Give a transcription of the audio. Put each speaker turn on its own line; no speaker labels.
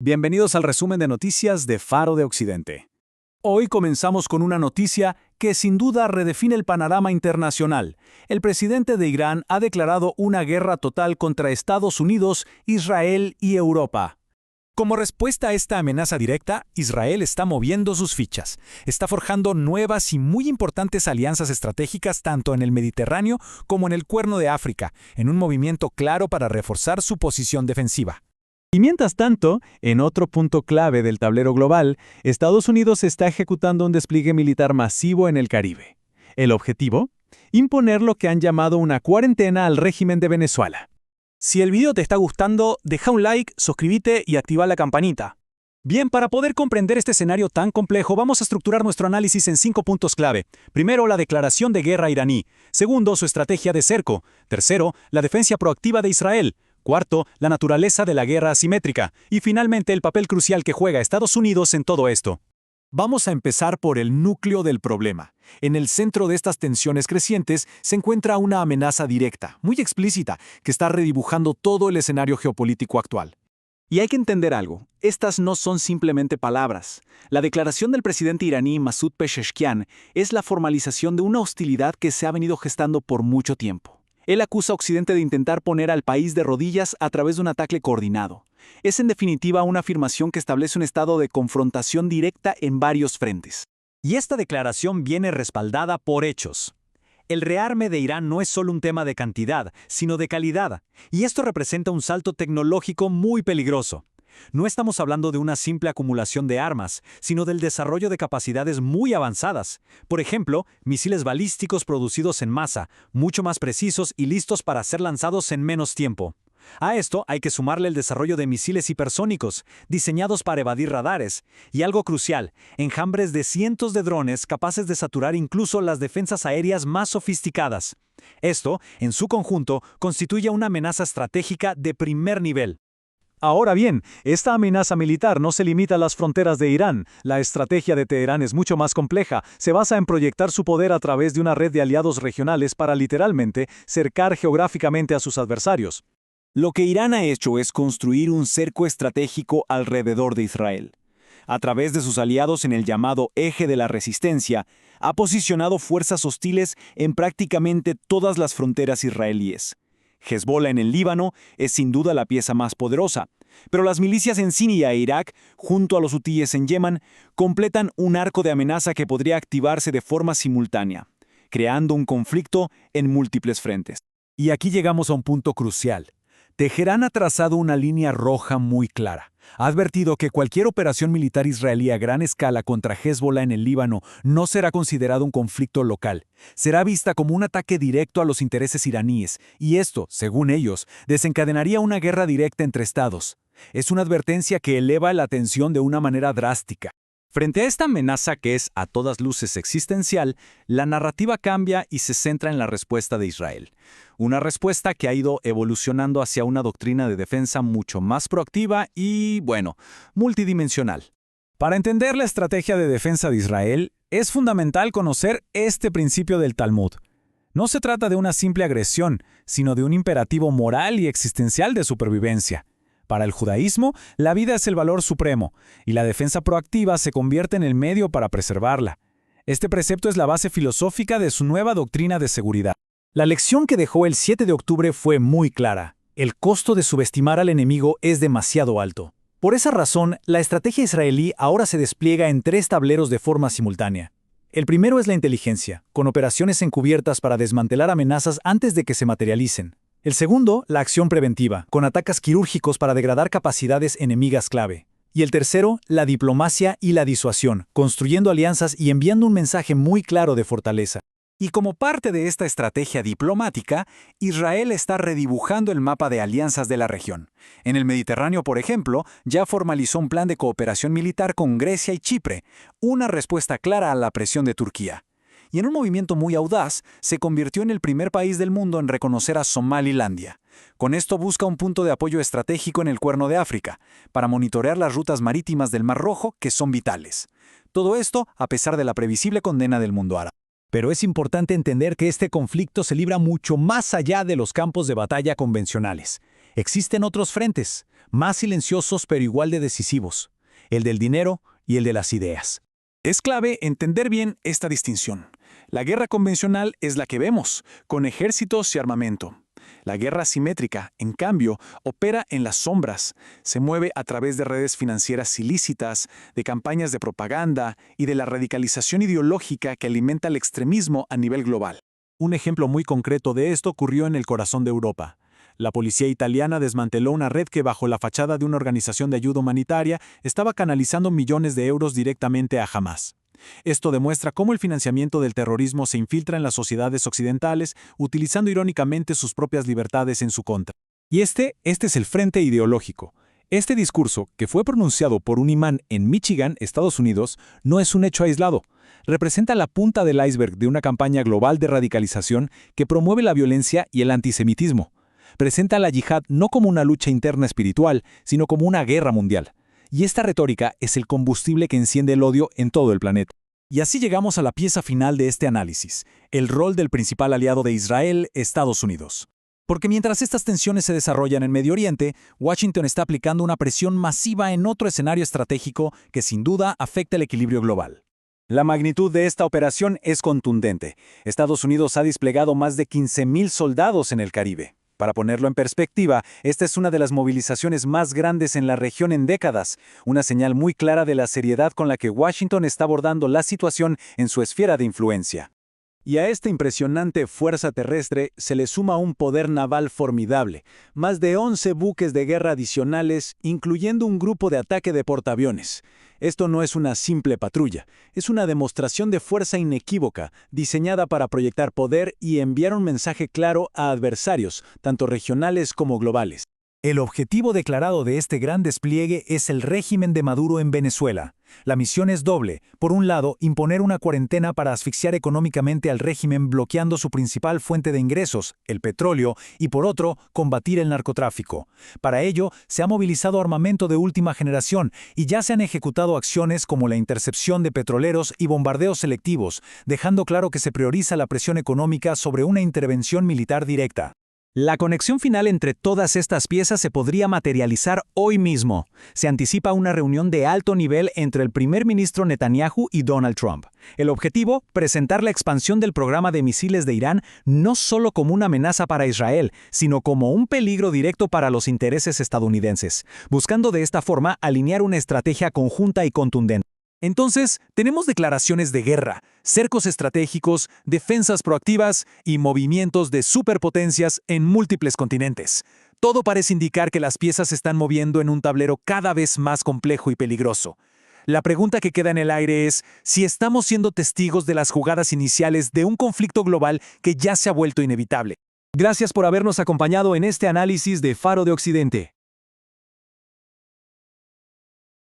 Bienvenidos al resumen de noticias de Faro de Occidente. Hoy comenzamos con una noticia que sin duda redefine el panorama internacional. El presidente de Irán ha declarado una guerra total contra Estados Unidos, Israel y Europa. Como respuesta a esta amenaza directa, Israel está moviendo sus fichas. Está forjando nuevas y muy importantes alianzas estratégicas tanto en el Mediterráneo como en el Cuerno de África, en un movimiento claro para reforzar su posición defensiva. Y mientras tanto, en otro punto clave del tablero global, Estados Unidos está ejecutando un despliegue militar masivo en el Caribe. ¿El objetivo? Imponer lo que han llamado una cuarentena al régimen de Venezuela.
Si el video te está gustando, deja un like, suscríbete y activa la campanita. Bien, para poder comprender este escenario tan complejo, vamos a estructurar nuestro análisis en 5 puntos clave. Primero, la declaración de guerra iraní. Segundo, su estrategia de cerco. Tercero, la defensa proactiva de Israel. Cuarto, la naturaleza de la guerra asimétrica. Y finalmente, el papel crucial que juega Estados Unidos en todo esto.
Vamos a empezar por el núcleo del problema. En el centro de estas tensiones crecientes se encuentra una amenaza directa, muy explícita, que está redibujando todo el escenario geopolítico actual.
Y hay que entender algo, estas no son simplemente palabras. La declaración del presidente iraní Masoud Pezeshkian es la formalización de una hostilidad que se ha venido gestando por mucho tiempo. Él acusa a Occidente de intentar poner al país de rodillas a través de un ataque coordinado. Es en definitiva una afirmación que establece un estado de confrontación directa en varios frentes.
Y esta declaración viene respaldada por hechos. El rearme de Irán no es solo un tema de cantidad, sino de calidad, y esto representa un salto tecnológico muy peligroso. No estamos hablando de una simple acumulación de armas, sino del desarrollo de capacidades muy avanzadas. Por ejemplo, misiles balísticos producidos en masa, mucho más precisos y listos para ser lanzados en menos tiempo. A esto hay que sumarle el desarrollo de misiles hipersónicos, diseñados para evadir radares, y algo crucial, enjambres de cientos de drones capaces de saturar incluso las defensas aéreas más sofisticadas. Esto, en su conjunto, constituye una amenaza estratégica de primer nivel. Ahora bien, esta amenaza militar no se limita a las fronteras de Irán. La estrategia de Teherán es mucho más compleja. Se basa en proyectar su poder a través de una red de aliados regionales para literalmente cercar geográficamente a sus adversarios.
Lo que Irán ha hecho es construir un cerco estratégico alrededor de Israel. A través de sus aliados en el llamado Eje de la Resistencia, ha posicionado fuerzas hostiles en prácticamente todas las fronteras israelíes. Hezbollah en el Líbano es sin duda la pieza más poderosa, pero las milicias en Siria e Irak, junto a los hutíes en Yemen, completan un arco de amenaza que podría activarse de forma simultánea, creando un conflicto en múltiples frentes.
Y aquí llegamos a un punto crucial. Teherán ha trazado una línea roja muy clara. Ha advertido que cualquier operación militar israelí a gran escala contra Hezbollah en el Líbano no será considerado un conflicto local. Será vista como un ataque directo a los intereses iraníes, y esto, según ellos, desencadenaría una guerra directa entre estados. Es una advertencia que eleva la tensión de una manera drástica. Frente a esta amenaza que es a todas luces existencial, la narrativa cambia y se centra en la respuesta de Israel. Una respuesta que ha ido evolucionando hacia una doctrina de defensa mucho más proactiva y, multidimensional. Para entender la estrategia de defensa de Israel, es fundamental conocer este principio del Talmud. No se trata de una simple agresión, sino de un imperativo moral y existencial de supervivencia. Para el judaísmo, la vida es el valor supremo, y la defensa proactiva se convierte en el medio para preservarla. Este precepto es la base filosófica de su nueva doctrina de seguridad. La lección que dejó el 7 de octubre fue muy clara. El costo de subestimar al enemigo es demasiado alto. Por esa razón, la estrategia israelí ahora se despliega en 3 tableros de forma simultánea. El primero es la inteligencia, con operaciones encubiertas para desmantelar amenazas antes de que se materialicen. El segundo, la acción preventiva, con ataques quirúrgicos para degradar capacidades enemigas clave. Y el tercero, la diplomacia y la disuasión, construyendo alianzas y enviando un mensaje muy claro de fortaleza. Y como parte de esta estrategia diplomática, Israel está redibujando el mapa de alianzas de la región. En el Mediterráneo, por ejemplo, ya formalizó un plan de cooperación militar con Grecia y Chipre, una respuesta clara a la presión de Turquía. Y en un movimiento muy audaz, se convirtió en el primer país del mundo en reconocer a Somalilandia. Con esto busca un punto de apoyo estratégico en el Cuerno de África, para monitorear las rutas marítimas del Mar Rojo, que son vitales. Todo esto a pesar de la previsible condena del mundo árabe. Pero es importante entender que este conflicto se libra mucho más allá de los campos de batalla convencionales. Existen otros frentes, más silenciosos pero igual de decisivos, el del dinero y el de las ideas.
Es clave entender bien esta distinción. La guerra convencional es la que vemos, con ejércitos y armamento. La guerra asimétrica, en cambio, opera en las sombras, se mueve a través de redes financieras ilícitas, de campañas de propaganda y de la radicalización ideológica que alimenta el extremismo a nivel global.
Un ejemplo muy concreto de esto ocurrió en el corazón de Europa. La policía italiana desmanteló una red que bajo la fachada de una organización de ayuda humanitaria estaba canalizando millones de euros directamente a Hamás. Esto demuestra cómo el financiamiento del terrorismo se infiltra en las sociedades occidentales, utilizando irónicamente sus propias libertades en su contra. Y este es el frente ideológico. Este discurso, que fue pronunciado por un imán en Michigan, Estados Unidos, no es un hecho aislado. Representa la punta del iceberg de una campaña global de radicalización que promueve la violencia y el antisemitismo. Presenta a la yihad no como una lucha interna espiritual, sino como una guerra mundial. Y esta retórica es el combustible que enciende el odio en todo el planeta. Y así llegamos a la pieza final de este análisis, el rol del principal aliado de Israel, Estados Unidos. Porque mientras estas tensiones se desarrollan en Medio Oriente, Washington está aplicando una presión masiva en otro escenario estratégico que sin duda afecta el equilibrio global. La magnitud de esta operación es contundente. Estados Unidos ha desplegado más de 15.000 soldados en el Caribe. Para ponerlo en perspectiva, esta es una de las movilizaciones más grandes en la región en décadas, una señal muy clara de la seriedad con la que Washington está abordando la situación en su esfera de influencia. Y a esta impresionante fuerza terrestre se le suma un poder naval formidable, más de 11 buques de guerra adicionales, incluyendo un grupo de ataque de portaaviones. Esto no es una simple patrulla, es una demostración de fuerza inequívoca, diseñada para proyectar poder y enviar un mensaje claro a adversarios, tanto regionales como globales. El objetivo declarado de este gran despliegue es el régimen de Maduro en Venezuela. La misión es doble. Por un lado, imponer una cuarentena para asfixiar económicamente al régimen bloqueando su principal fuente de ingresos, el petróleo, y por otro, combatir el narcotráfico. Para ello, se ha movilizado armamento de última generación y ya se han ejecutado acciones como la intercepción de petroleros y bombardeos selectivos, dejando claro que se prioriza la presión económica sobre una intervención militar directa. La conexión final entre todas estas piezas se podría materializar hoy mismo. Se anticipa una reunión de alto nivel entre el primer ministro Netanyahu y Donald Trump. El objetivo, presentar la expansión del programa de misiles de Irán no solo como una amenaza para Israel, sino como un peligro directo para los intereses estadounidenses, buscando de esta forma alinear una estrategia conjunta y contundente. Entonces, tenemos declaraciones de guerra, cercos estratégicos, defensas proactivas y movimientos de superpotencias en múltiples continentes. Todo parece indicar que las piezas se están moviendo en un tablero cada vez más complejo y peligroso. La pregunta que queda en el aire es si estamos siendo testigos de las jugadas iniciales de un conflicto global que ya se ha vuelto inevitable. Gracias por habernos acompañado en este análisis de Faro de Occidente.